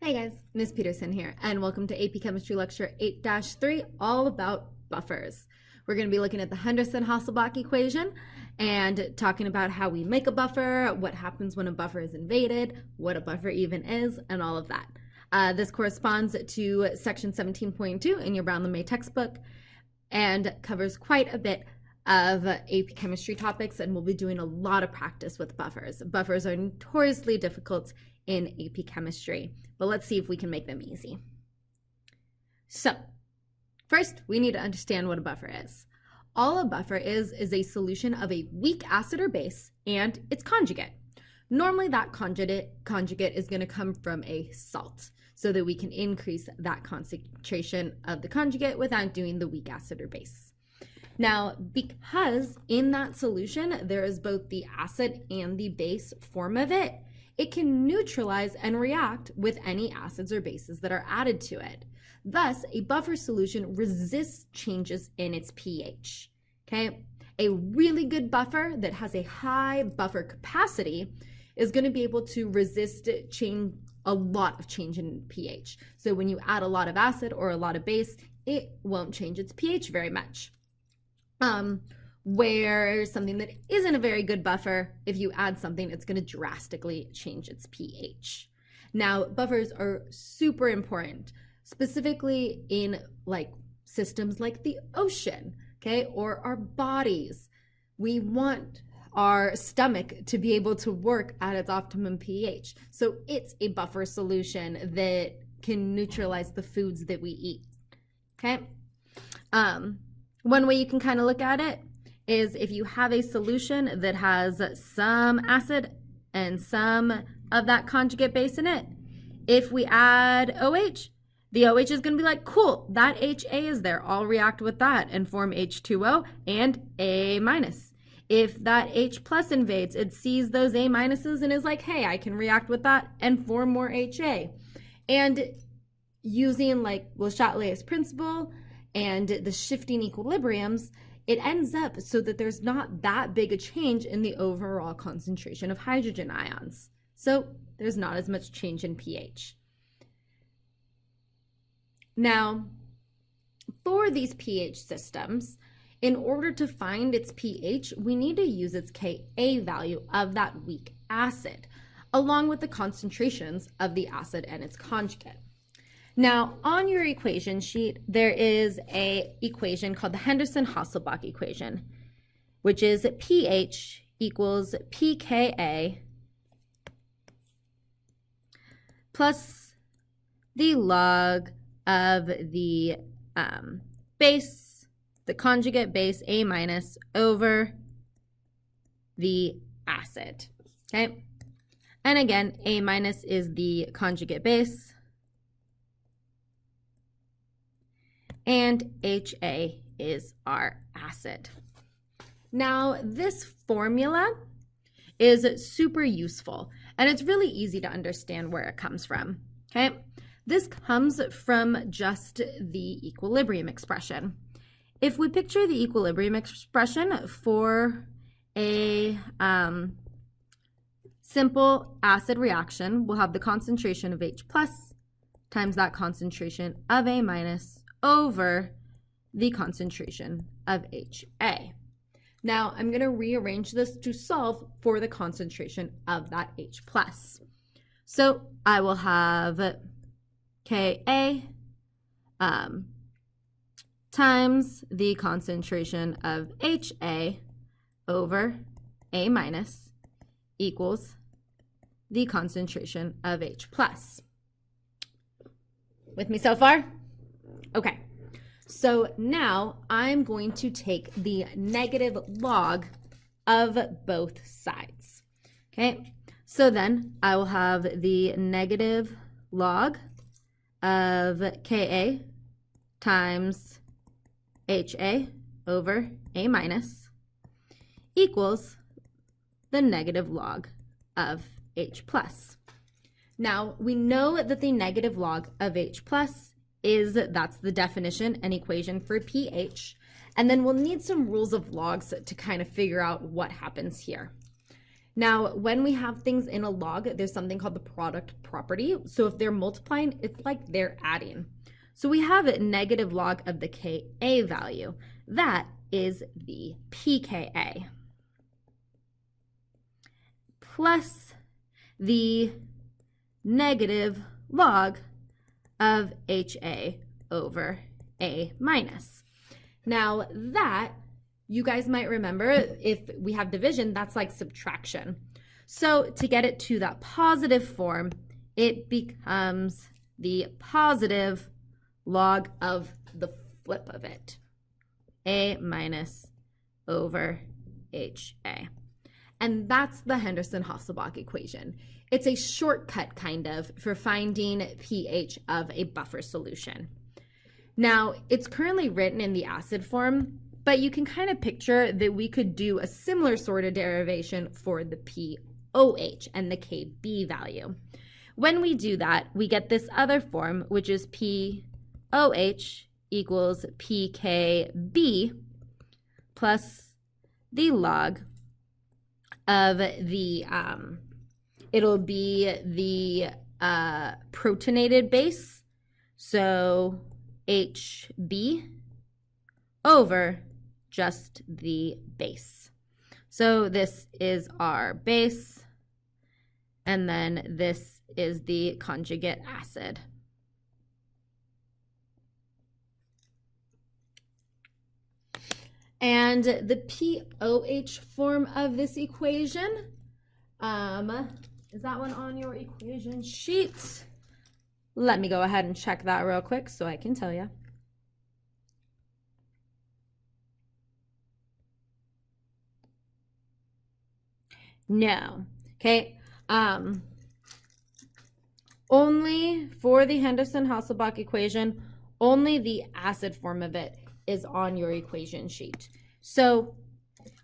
Hey guys, Ms. Peterson here, and welcome to AP Chemistry Lecture 8-3, all about buffers. We're going to be looking at the Henderson-Hasselbalch Equation and talking about how we make a buffer, what happens when a buffer is invaded, what a buffer even is, and all of that. This corresponds to section 17.2 in your Brown-Lemay textbook and covers quite a bit of AP Chemistry topics, and we'll be doing a lot of practice with buffers. Buffers are notoriously difficult in AP Chemistry, but let's see if we can make them easy. So, first, we need to understand what a buffer is. All a buffer is a solution of a weak acid or base and its conjugate. Normally, that conjugate is going to come from a salt, so that we can increase that concentration of the conjugate without doing the weak acid or base. Now, because in that solution, there is both the acid and the base form of it, it can neutralize and react with any acids or bases that are added to it. Thus, a buffer solution resists changes in its pH. Okay? A really good buffer that has a high buffer capacity is going to be able to resist a lot of change in pH. So when you add a lot of acid or a lot of base, it won't change its pH very much. Where something that isn't a very good buffer, if you add something, it's going to drastically change its pH. Now, buffers are super important, specifically in systems like the ocean, okay, or our bodies. We want our stomach to be able to work at its optimum pH. So it's a buffer solution that can neutralize the foods that we eat, okay? One way you can kind of look at it is if you have a solution that has some acid and some of that conjugate base in it, if we add OH, the OH is going to be like, cool, that HA is there. I'll react with that and form H2O and A minus. If that H plus invades, it sees those A minuses and is like, hey, I can react with that and form more HA. And using Le Chatelier's principle and the shifting equilibriums, it ends up so that there's not that big a change in the overall concentration of hydrogen ions. So there's not as much change in pH. Now, for these pH systems, in order to find its pH, we need to use its Ka value of that weak acid, along with the concentrations of the acid and its conjugate. Now, on your equation sheet, there is an equation called the Henderson-Hasselbalch Equation, which is pH equals pKa plus the log of the base, the conjugate base A minus over the acid, okay? And again, A minus is the conjugate base, and HA is our acid. Now, this formula is super useful, and it's really easy to understand where it comes from, okay? This comes from just the equilibrium expression. If we picture the equilibrium expression for a simple acid reaction, we'll have the concentration of H plus times that concentration of A minus over the concentration of HA. Now, I'm going to rearrange this to solve for the concentration of that H plus. So I will have Ka times the concentration of HA over A minus equals the concentration of H plus. With me so far? Okay, so now I'm going to take the negative log of both sides. Okay, so then I will have the negative log of Ka times HA over A minus equals the negative log of H plus. Now, we know that the negative log of H plus that's the definition and equation for pH, and then we'll need some rules of logs to kind of figure out what happens here. Now, when we have things in a log, there's something called the product property. So if they're multiplying, it's like they're adding. So we have a negative log of the Ka value. That is the pKa plus the negative log of Ha over A minus. Now that, you guys might remember, if we have division, that's like subtraction. So to get it to that positive form, it becomes the positive log of the flip of it, A minus over HA. And that's the Henderson-Hasselbalch equation. It's a shortcut kind of for finding pH of a buffer solution. Now, it's currently written in the acid form, but you can kind of picture that we could do a similar sort of derivation for the pOH and the Kb value. When we do that, we get this other form, which is pOH equals pKb plus the log of the, it'll be the protonated base, so HB over just the base. So this is our base, and then this is the conjugate acid. And the pOH form of this equation, is that one on your equation sheet? Let me go ahead and check that real quick so I can tell you. No. Okay. Only for the Henderson-Hasselbalch equation, only the acid form of it is on your equation sheet. So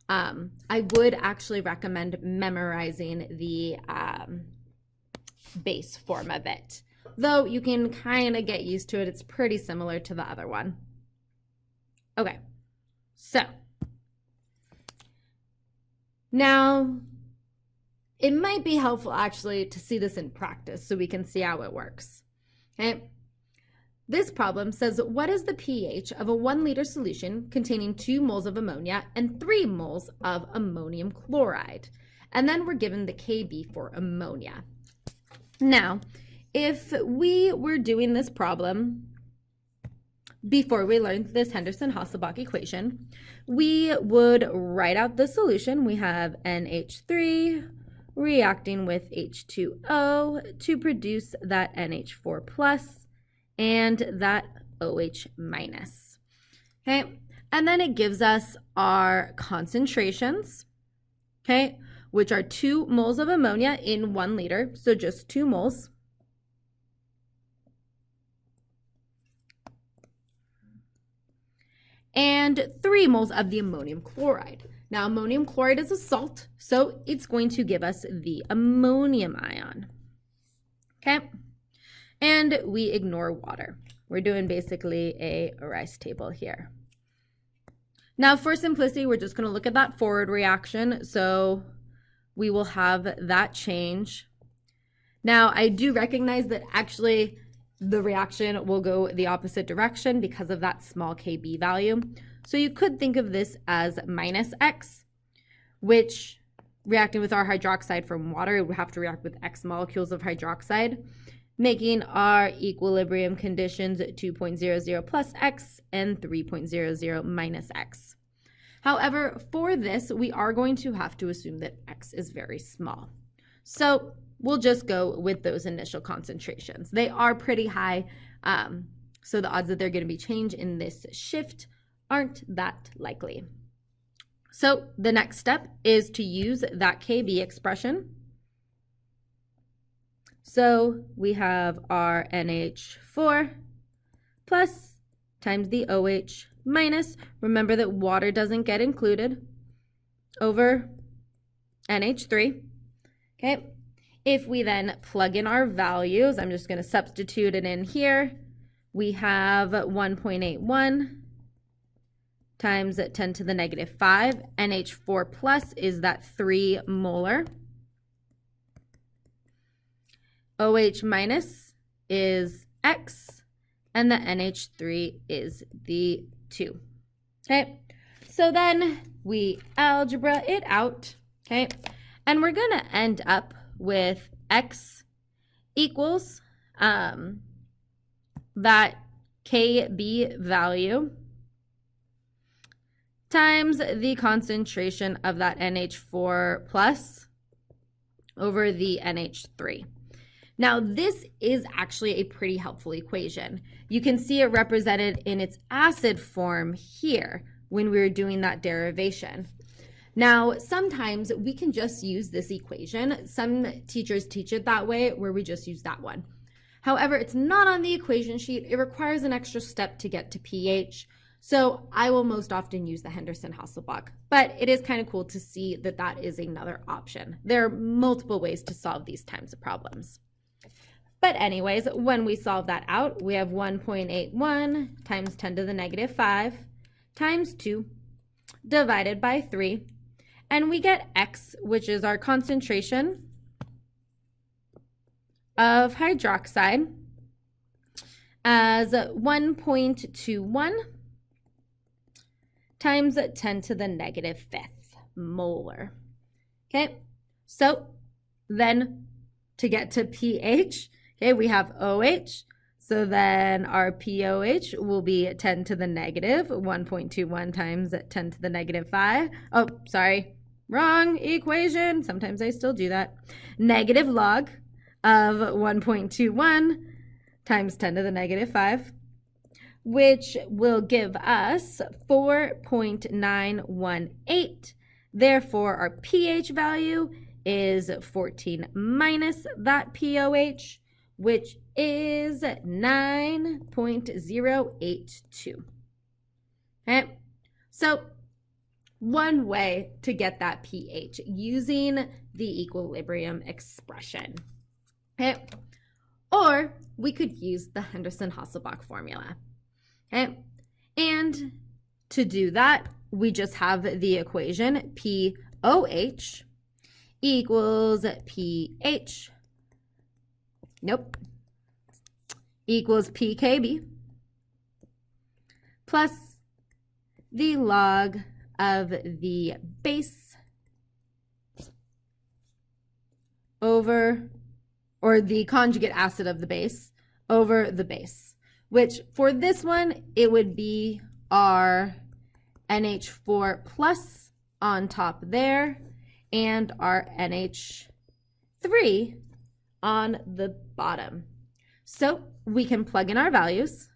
I would actually recommend memorizing the base form of it, though you can kind of get used to it. It's pretty similar to the other one. Okay, so now it might be helpful actually to see this in practice so we can see how it works. Okay. This problem says, what is the pH of a 1 liter solution containing 2 moles of ammonia and 3 moles of ammonium chloride? And then we're given the Kb for ammonia. Now, if we were doing this problem before we learned this Henderson-Hasselbalch equation, we would write out the solution. We have NH3 reacting with H2O to produce that NH4 plus and that OH minus. Okay, and then it gives us our concentrations, okay, which are 2 moles of ammonia in 1 liter, so just 2 moles. And 3 moles of the ammonium chloride. Now, ammonium chloride is a salt, so it's going to give us the ammonium ion. Okay, and we ignore water. We're doing basically a rice table here. Now, for simplicity, we're just going to look at that forward reaction, so we will have that change. Now, I do recognize that actually the reaction will go the opposite direction because of that small Kb value. So you could think of this as minus X, which reacting with our hydroxide from water, it would have to react with X molecules of hydroxide, making our equilibrium conditions 2.00 plus X and 3.00 minus X. However, for this, we are going to have to assume that X is very small. So we'll just go with those initial concentrations. They are pretty high, so the odds that they're going to be changed in this shift aren't that likely. So the next step is to use that Kb expression. So we have our NH4 plus times the OH minus. Remember that water doesn't get included, over NH3. Okay. If we then plug in our values, I'm just going to substitute it in here. We have 1.81 times 10 to the negative 5. NH4 plus is that 3 molar. OH minus is X, and the NH3 is the 2. Okay, so then we algebra it out, okay, and we're going to end up with X equals that Kb value times the concentration of that NH4 plus over the NH3. Now, this is actually a pretty helpful equation. You can see it represented in its acid form here when we were doing that derivation. Now, sometimes we can just use this equation. Some teachers teach it that way, where we just use that one. However, it's not on the equation sheet. It requires an extra step to get to pH. So I will most often use the Henderson-Hasselbalch, but it is kind of cool to see that that is another option. There are multiple ways to solve these types of problems. But anyways, when we solve that out, we have 1.81 times 10 to the negative 5 times 2 divided by 3. And we get X, which is our concentration of hydroxide, as 1.21 times 10 to the negative 5th molar. Okay, so then to get to pH, okay, we have OH, so then our POH will be 10 to the negative 1.21 times 10 to the negative 5. Oh, sorry, wrong equation. Sometimes I still do that. Negative log of 1.21 times 10 to the negative 5, which will give us 4.918. Therefore, our pH value is 14 minus that POH, which is 9.082. Okay, so one way to get that pH using the equilibrium expression. Okay, or we could use the Henderson-Hasselbach formula. Okay, and to do that, we just have the equation POH equals pH, equals pKb plus the log of the base over, or the conjugate acid of the base over the base, which for this one, it would be our NH4 plus on top there and our NH3 on the bottom. So we can plug in our values.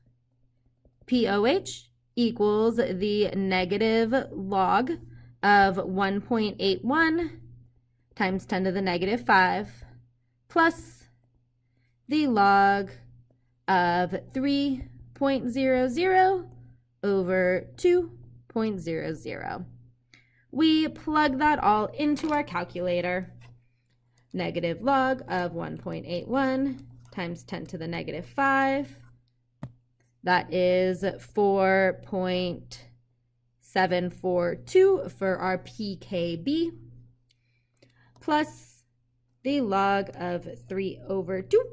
POH equals the negative log of 1.81 times 10 to the negative 5 plus the log of 3.00 over 2.00. We plug that all into our calculator. Negative log of 1.81 times 10 to the negative 5. That is 4.742 for our pKb plus the log of 3 over 2.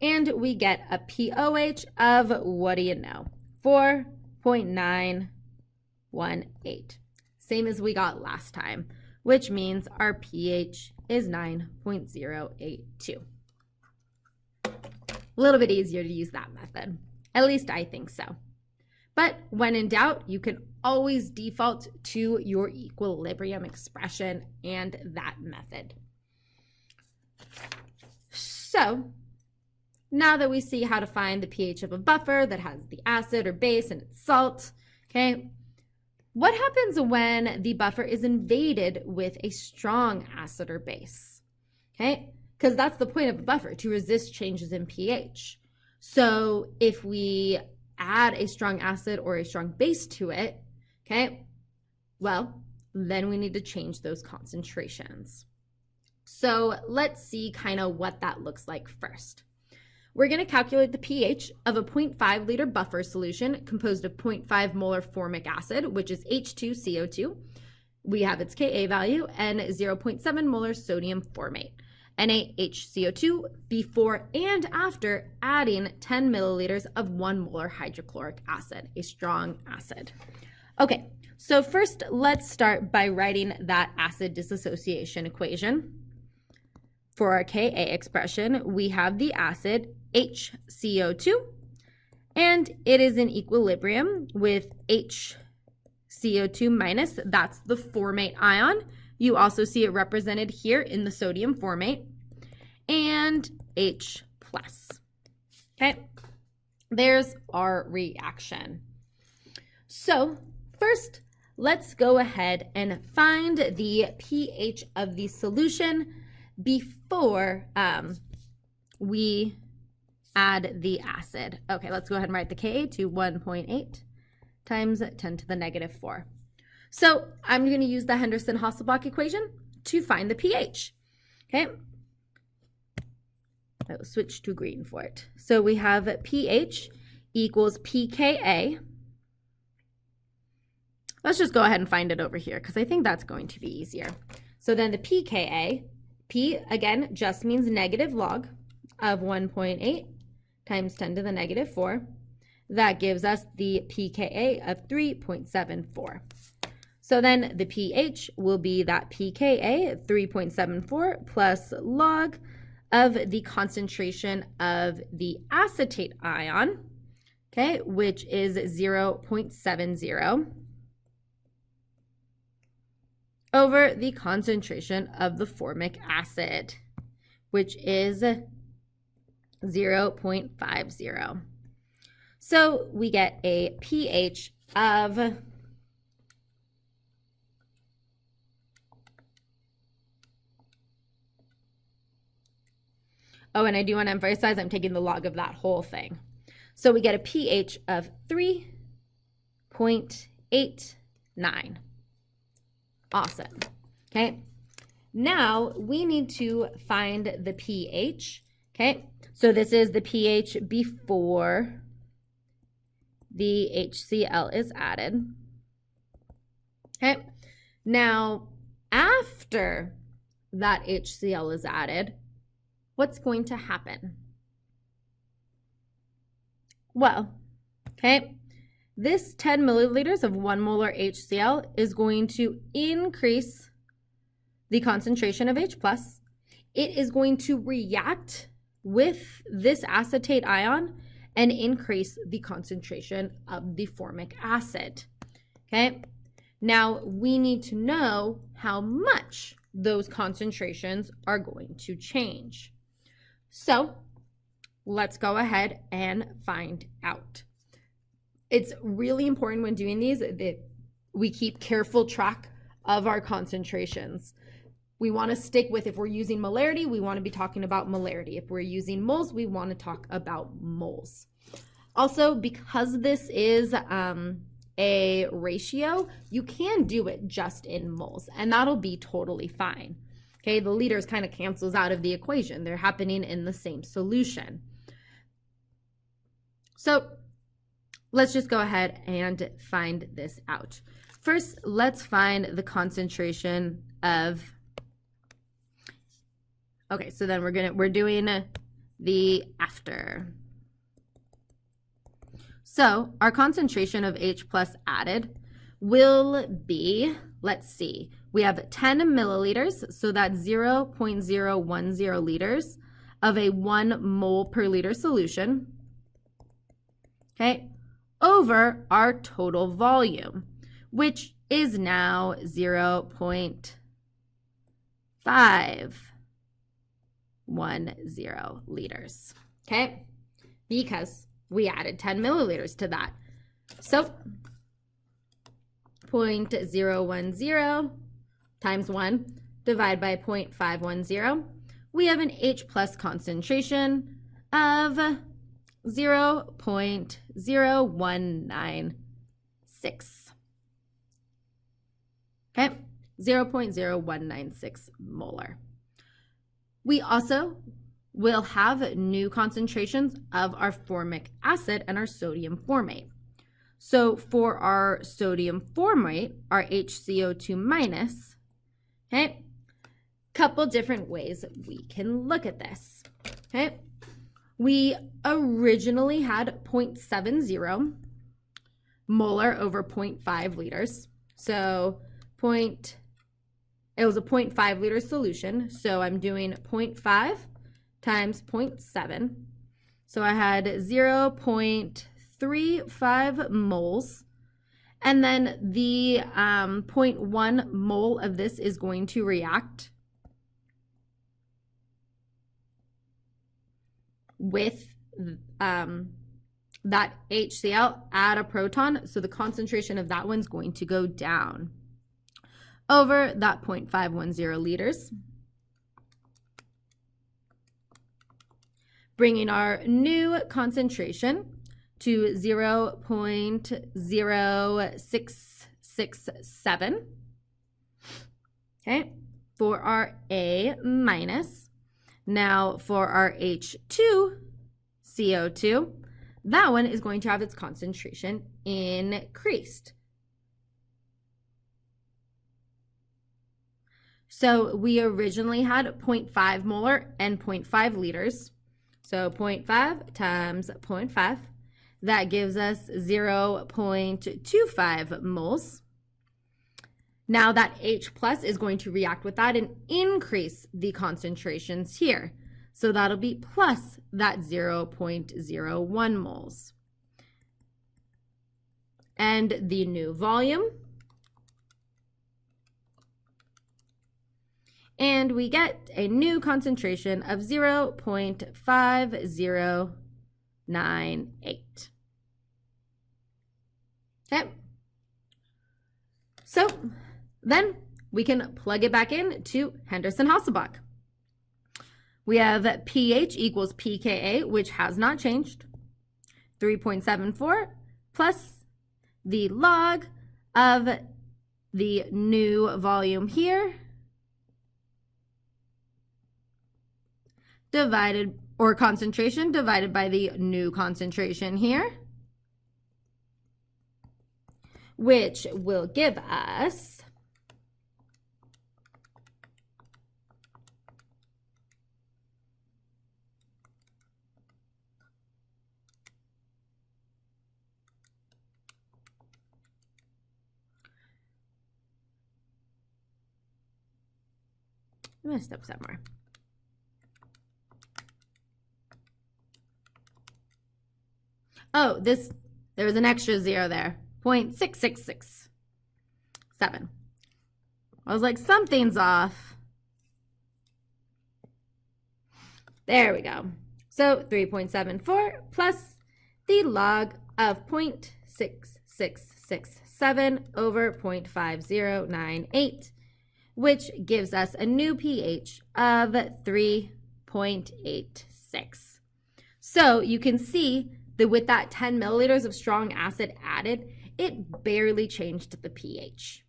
And we get a POH of, what do you know, 4.918. Same as we got last time, which means our pH is 9.082. A little bit easier to use that method. At least I think so. But when in doubt, you can always default to your equilibrium expression and that method. So now that we see how to find the pH of a buffer that has the acid or base and its salt, okay, what happens when the buffer is invaded with a strong acid or base? Okay, because that's the point of a buffer, to resist changes in pH. So if we add a strong acid or a strong base to it, okay, well, then we need to change those concentrations. So let's see kind of what that looks like first. We're going to calculate the pH of a 0.5 liter buffer solution composed of 0.5 molar formic acid, which is H2CO2. We have its Ka value, and 0.7 molar sodium formate. NaHCO2 before and after adding 10 milliliters of 1 molar hydrochloric acid, a strong acid. Okay, so first let's start by writing that acid dissociation equation. For our Ka expression, we have the acid HCO2, and it is in equilibrium with HCO2 minus, that's the formate ion. You also see it represented here in the sodium formate, and H plus. Okay, there's our reaction. So first, let's go ahead and find the pH of the solution before we add the acid. Okay, let's go ahead and write the Ka to 1.8 times 10 to the negative 4. So I'm going to use the Henderson-Hasselbalch equation to find the pH. Okay, I will switch to green for it. So we have pH equals pKa. Let's just go ahead and find it over here because I think that's going to be easier. So then the pKa, P again just means negative log of 1.8 times 10 to the negative 4. That gives us the pKa of 3.74. So then the pH will be that pKa 3.74 plus log of the concentration of the acetate ion, okay, which is 0.70 over the concentration of the formic acid, which is 0.50. So we get a pH of 0. And I do want to emphasize I'm taking the log of that whole thing. So we get a pH of 3.89. Awesome. Okay. Now we need to find the pH. Okay. So this is the pH before the HCl is added. Okay. Now, after that HCl is added, what's going to happen? Well, okay, this 10 milliliters of 1 molar HCl is going to increase the concentration of H+. It is going to react with this acetate ion and increase the concentration of the formic acid. Okay, now we need to know how much those concentrations are going to change. So let's go ahead and find out. It's really important when doing these that we keep careful track of our concentrations. We want to stick with, if we're using molarity, we want to be talking about molarity. If we're using moles, we want to talk about moles. Also, because this is a ratio, you can do it just in moles, and that'll be totally fine. Okay, the liters kind of cancels out of the equation. They're happening in the same solution. So let's just go ahead and find this out. First, let's find the concentration of, okay, so then we're doing the after. So our concentration of H+ added will be, let's see, we have 10 milliliters, so that's 0.010 liters of a 1 mole per liter solution, okay, over our total volume, which is now 0.510 liters, okay, because we added 10 milliliters to that. So 0.010 times 1 divided by 0.510, we have an H+ concentration of 0.0196. Okay, 0.0196 molar. We also will have new concentrations of our formic acid and our sodium formate. So for our sodium formate, our HCO2 minus, okay, couple different ways we can look at this. Okay, we originally had 0.70 molar over 0.5 liters. So it was a 0.5 liter solution. So I'm doing 0.5 times 0.7. So I had 0.35 moles. And then the 0.1 mole of this is going to react with that HCl, add a proton, so the concentration of that one's going to go down over that 0.510 liters. Bringing our new concentration to 0.0667. Okay, for our A minus. Now for our H2 CO2, that one is going to have its concentration increased. So we originally had 0.5 molar and 0.5 liters. So 0.5 times 0.5, that gives us 0.25 moles. Now that H plus is going to react with that and increase the concentrations here. So that'll be plus that 0.01 moles. And the new volume. And we get a new concentration of 0.5098. Okay. So then we can plug it back in to Henderson-Hasselbalch. We have pH equals pKa, which has not changed. 3.74 plus the log of the new volume here divided, or concentration divided by the new concentration here, which will give us I messed up somewhere. Oh, there was an extra zero there. 0.6667. I was like, something's off. There we go. So 3.74 plus the log of 0.6667 over 0.5098, which gives us a new pH of 3.86. So you can see that with that 10 milliliters of strong acid added, it barely changed the pH.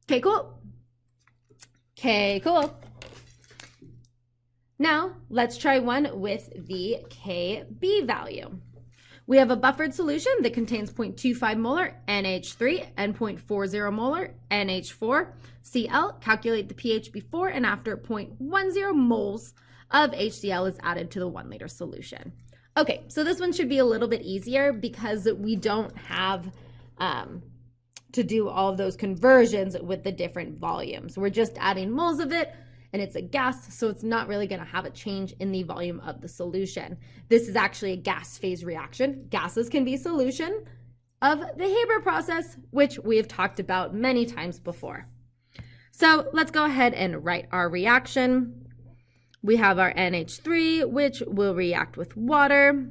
Okay, cool. Okay, cool. Now, let's try one with the Kb value. We have a buffered solution that contains 0.25 molar NH3 and 0.40 molar NH4 Cl. Calculate the pH before and after 0.10 moles of HCl is added to the 1 liter solution. Okay, so this one should be a little bit easier because we don't have to do all of those conversions with the different volumes. We're just adding moles of it, and it's a gas, so it's not really going to have a change in the volume of the solution. This is actually a gas phase reaction. Gases can be solution of the Haber process, which we have talked about many times before. So let's go ahead and write our reaction. We have our NH3, which will react with water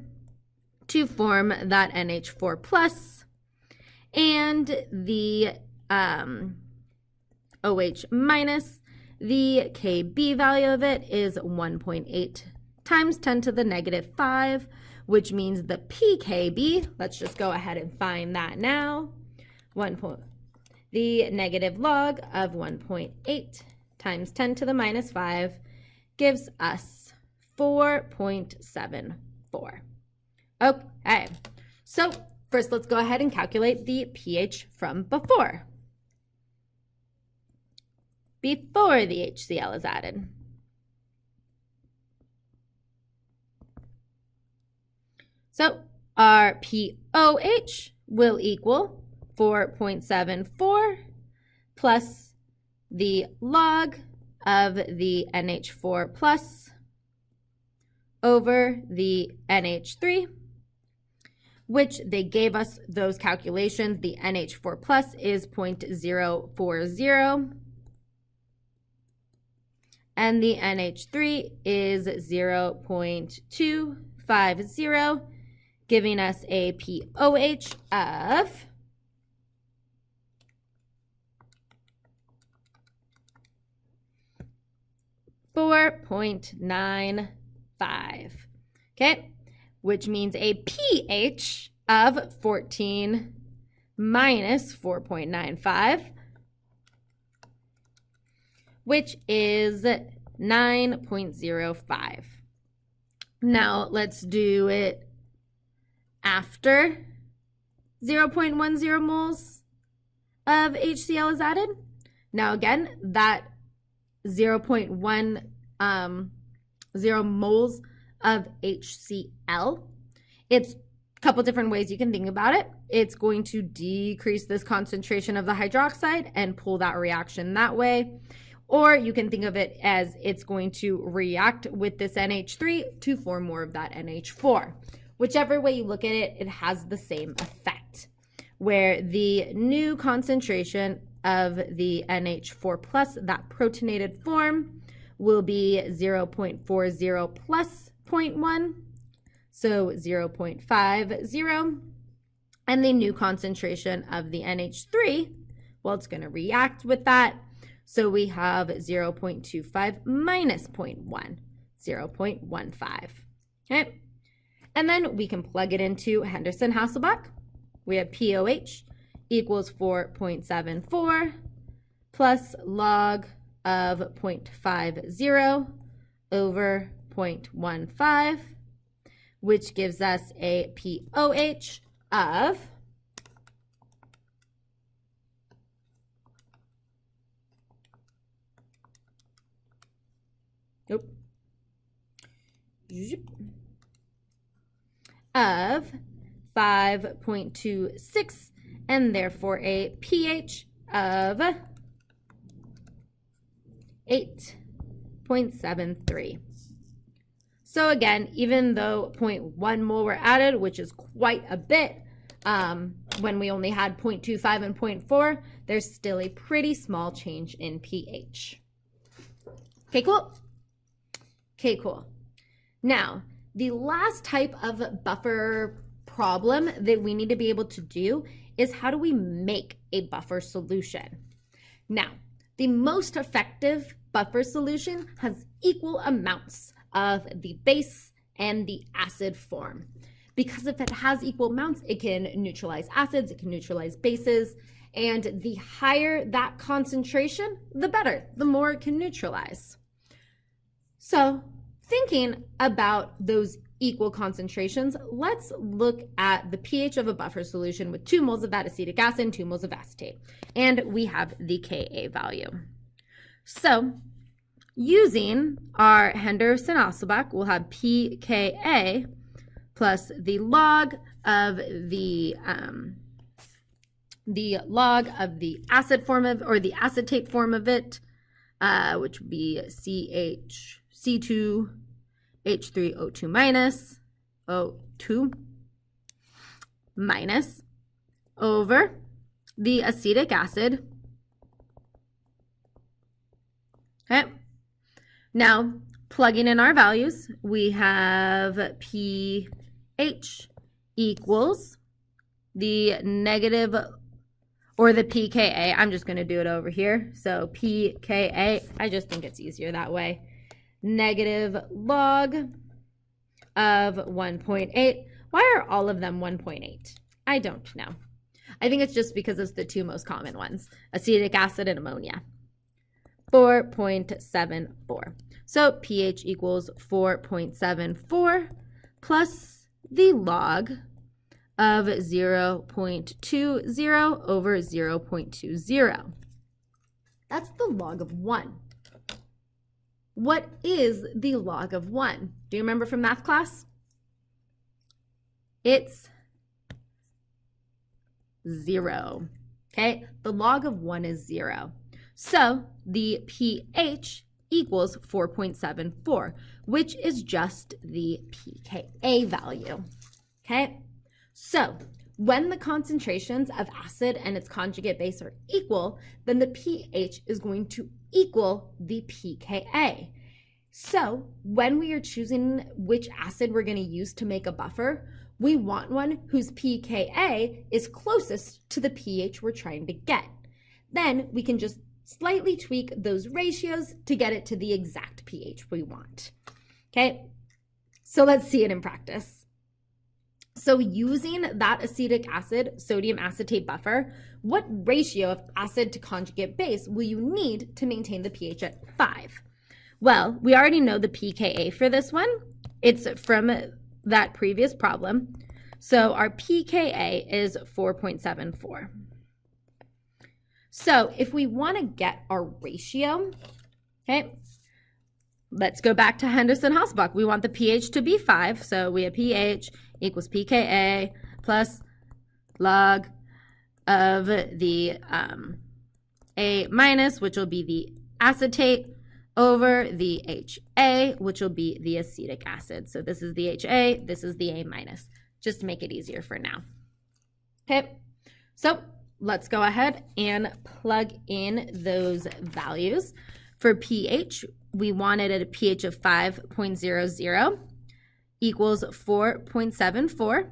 to form that NH4 plus, and the OH minus. The Kb value of it is 1.8 times 10 to the negative 5, which means the pKb, let's just go ahead and find that now. The negative log of 1.8 times 10 to the minus 5 gives us 4.74. Okay, so first let's go ahead and calculate the pH from before. before the HCl is added. So our POH will equal 4.74 plus the log of the NH4 plus over the NH3, which they gave us those calculations. The NH4 plus is 0.040 and the NH3 is 0.250, giving us a POH of 4.95, okay, which means a pH of 14 minus 4.95, which is 9.05. Now let's do it after 0.10 moles of HCl is added. Now again, that 0.10 moles of HCl, it's a couple different ways you can think about it. It's going to decrease this concentration of the hydroxide and pull that reaction that way. Or you can think of it as it's going to react with this NH3 to form more of that NH4. Whichever way you look at it, it has the same effect, where the new concentration of the NH4 plus, that protonated form, will be 0.40 plus 0.1, so 0.50. And the new concentration of the NH3, well, it's going to react with that. So we have 0.25 minus 0.1, 0.15. Okay. And then we can plug it into Henderson-Hasselbalch. We have POH equals 4.74 plus log of 0.50 over 0.15, which gives us a POH of 5.26, and therefore a pH of 8.73. So again, even though 0.1 mole were added, which is quite a bit, when we only had 0.25 and 0.4, there's still a pretty small change in pH. Okay, cool. Okay, cool. Now, the last type of buffer problem that we need to be able to do is how do we make a buffer solution? Now, the most effective buffer solution has equal amounts of the base and the acid form. Because if it has equal amounts, it can neutralize acids, it can neutralize bases, and the higher that concentration, the better, the more it can neutralize. So, thinking about those equal concentrations, let's look at the pH of a buffer solution with 2 moles of that acetic acid and 2 moles of acetate. And we have the Ka value. So, using our Henderson-Hasselbalch, we'll have pKa plus the log of the acid form of, or the acetate form of it, which would be C2H3O2 minus O2 minus over the acetic acid. Okay. Now, plugging in our values, we have pH equals the negative, or the pKa. I'm just going to do it over here. So pKa, I just think it's easier that way. Negative log of 1.8. Why are all of them 1.8? I don't know. I think it's just because it's the 2 most common ones, acetic acid and ammonia. 4.74. So pH equals 4.74 plus the log of 0.20 over 0.20. That's the log of 1. What is the log of 1? Do you remember from math class? It's 0. Okay, the log of 1 is 0. So the pH equals 4.74, which is just the pKa value. Okay, so when the concentrations of acid and its conjugate base are equal, then the pH is going to equal the pKa. So when we are choosing which acid we're going to use to make a buffer, we want one whose pKa is closest to the pH we're trying to get. Then we can just slightly tweak those ratios to get it to the exact pH we want. Okay, so let's see it in practice. So using that acetic acid sodium acetate buffer, what ratio of acid to conjugate base will you need to maintain the pH at 5? Well, we already know the pKa for this one. It's from that previous problem. So our pKa is 4.74. So if we want to get our ratio, okay, let's go back to Henderson-Hasselbalch. We want the pH to be 5, so we have pH equals pKa plus log of the A minus, which will be the acetate, over the HA, which will be the acetic acid. So this is the HA, this is the A minus, just to make it easier for now. Okay, so let's go ahead and plug in those values. For pH, we wanted at a pH of 5.00 equals 4.74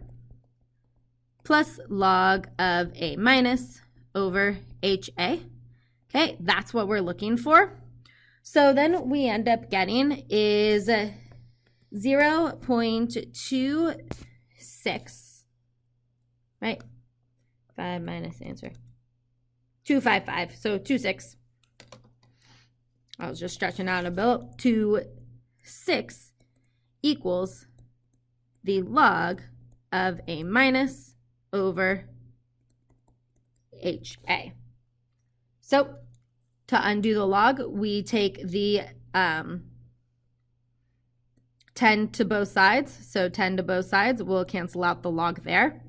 plus log of A minus over HA. Okay, that's what we're looking for. So then we end up getting is 0.26, right? 5 minus answer. 255, so 26. I was just stretching out a bit. 26 equals the log of A minus over HA. So to undo the log, we take the 10 to both sides. So 10 to both sides, we'll cancel out the log there.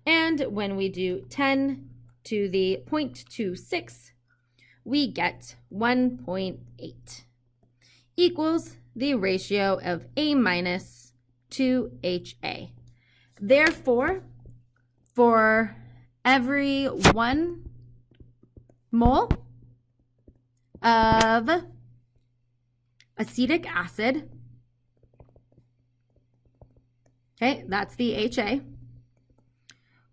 And when we do 10 to the 0.26, we get 1.8 equals the ratio of A minus to HA. Therefore, for every 1 mole of acetic acid, okay, that's the HA,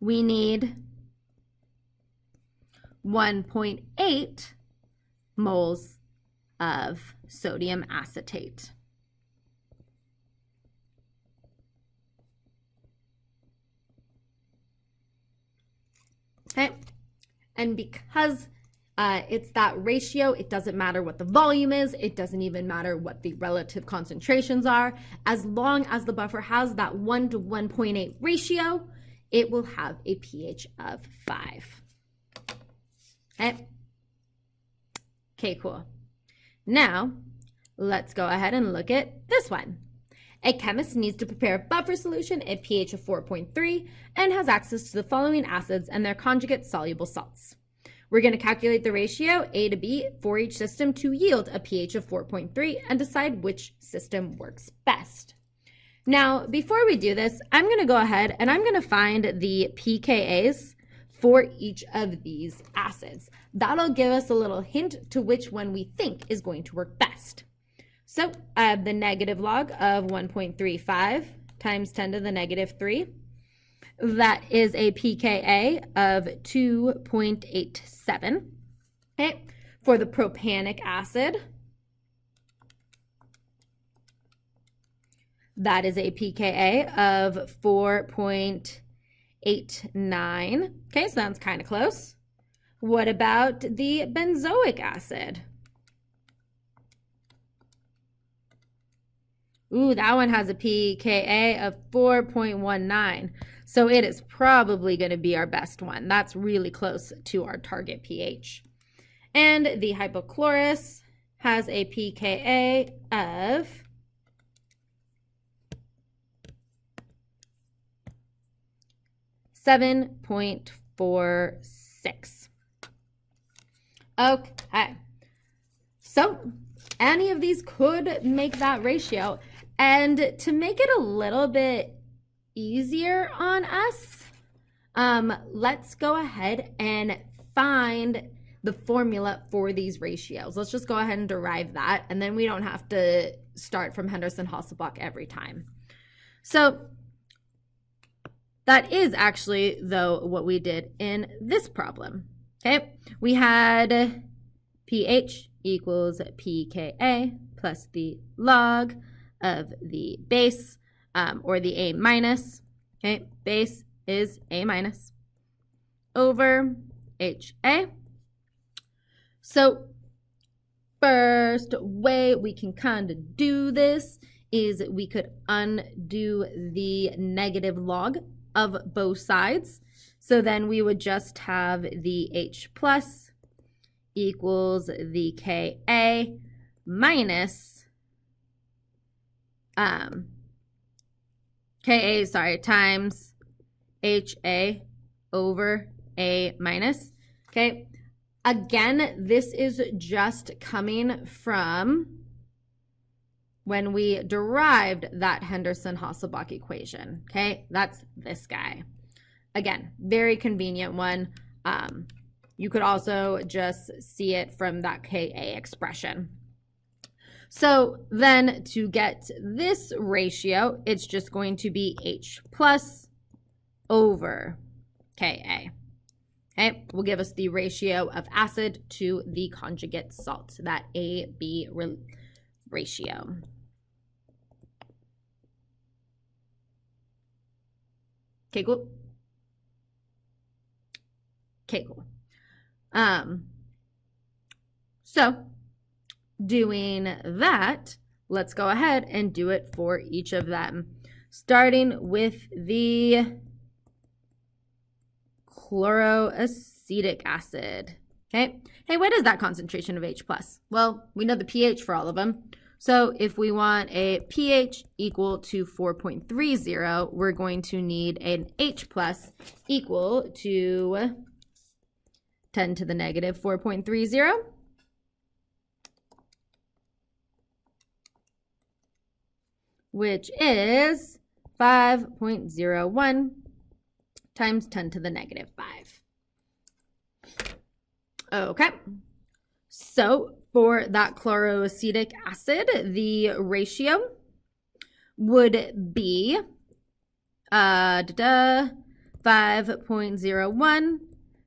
we need 1.8 moles of sodium acetate. Okay, and because it's that ratio, it doesn't matter what the volume is, it doesn't even matter what the relative concentrations are. As long as the buffer has that 1 to 1.8 ratio, it will have a pH of 5. Okay, cool. Now, let's go ahead and look at this one. A chemist needs to prepare a buffer solution at pH of 4.3 and has access to the following acids and their conjugate soluble salts. We're going to calculate the ratio A to B for each system to yield a pH of 4.3 and decide which system works best. Now, before we do this, I'm going to go ahead and I'm going to find the pKa's for each of these acids. That'll give us a little hint to which one we think is going to work best. So I have the negative log of 1.35 times 10 to the negative 3. That is a pKa of 2.87. Okay. For the propanic acid, that is a pKa of 4.89. Okay, so that's kind of close. What about the benzoic acid? Ooh, that one has a pKa of 4.19. So it is probably going to be our best one. That's really close to our target pH. And the hypochlorous has a pKa of 7.46. Okay, so any of these could make that ratio. And to make it a little bit easier on us, let's go ahead and find the formula for these ratios. Let's just go ahead and derive that, and then we don't have to start from Henderson-Hasselbalch every time. So that is actually, though, what we did in this problem. Okay, we had pH equals pKa plus the log of the base, or the A minus. Okay, base is A minus over HA. So first way we can kind of do this is we could undo the negative log of both sides. So then we would just have the H plus equals the Ka minus times HA over A minus. Okay. Again, this is just coming from when we derived that Henderson-Hasselbalch equation. Okay, that's this guy. Again, very convenient one. You could also just see it from that Ka expression. So then to get this ratio, it's just going to be H plus over Ka. Okay, will give us the ratio of acid to the conjugate salt, that AB ratio. Okay, cool. Okay, cool. So doing that, let's go ahead and do it for each of them, starting with the chloroacetic acid. Okay. Hey, what is that concentration of H plus? Well, we know the pH for all of them. So if we want a pH equal to 4.30, we're going to need an H plus equal to 10 to the negative 4.30. Which is 5.01 times 10 to the negative 5. Okay, so for that chloroacetic acid, the ratio would be 5.01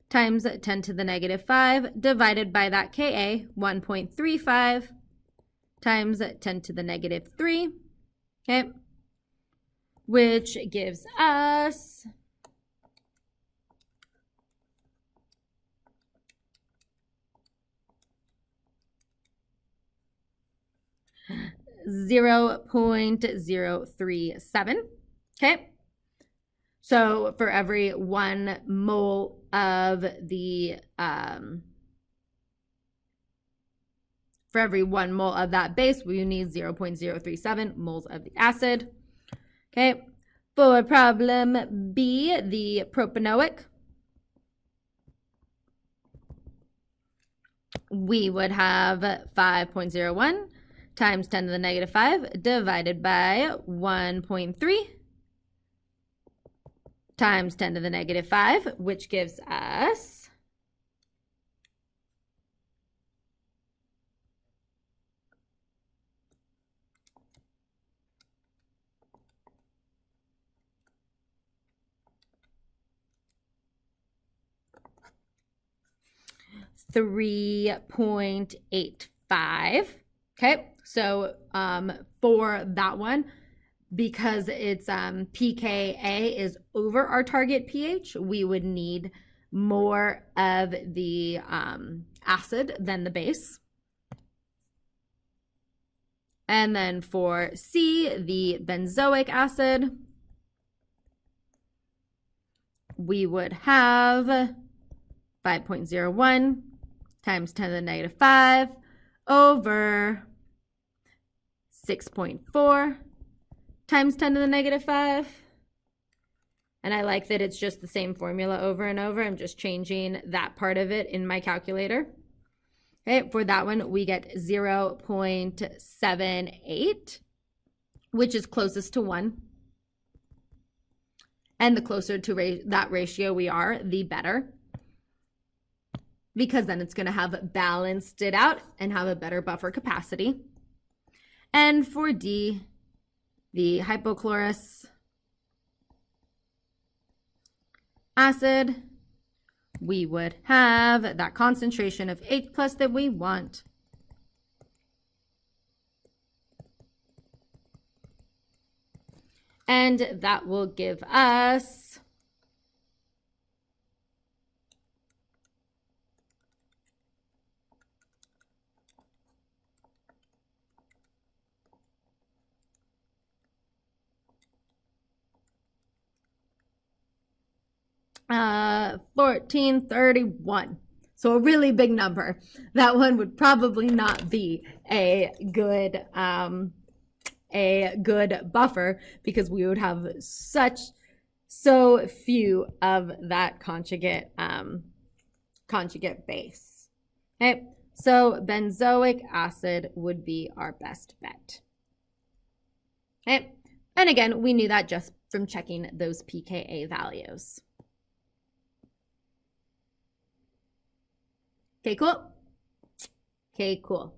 times 10 to the negative 5 divided by that Ka, 1.35 times 10 to the negative 3, okay, which gives us 0.037. Okay. So for every 1 mole of the that base, we need 0.037 moles of the acid. Okay. For problem B, the propanoic, we would have 5.01 times 10 to the negative 5 divided by 1.3 times 10 to the negative 5, which gives us 3.85. Okay, so for that one, because it's pKa is over our target pH, we would need more of the acid than the base. And then for C, the benzoic acid, we would have 5.01 times 10 to the negative 5 over 6.4 times 10 to the negative 5. And I like that it's just the same formula over and over. I'm just changing that part of it in my calculator. Okay, for that one, we get 0.78, which is closest to 1. And the closer to that ratio we are, the better. Because then it's going to have balanced it out and have a better buffer capacity. And for D, the hypochlorous acid, we would have that concentration of H+ that we want. And that will give us 1431. So a really big number. That one would probably not be a good buffer because we would have so few of that conjugate base. Okay, so benzoic acid would be our best bet. Okay, and again, we knew that just from checking those pKa values. Okay, cool. Okay, cool.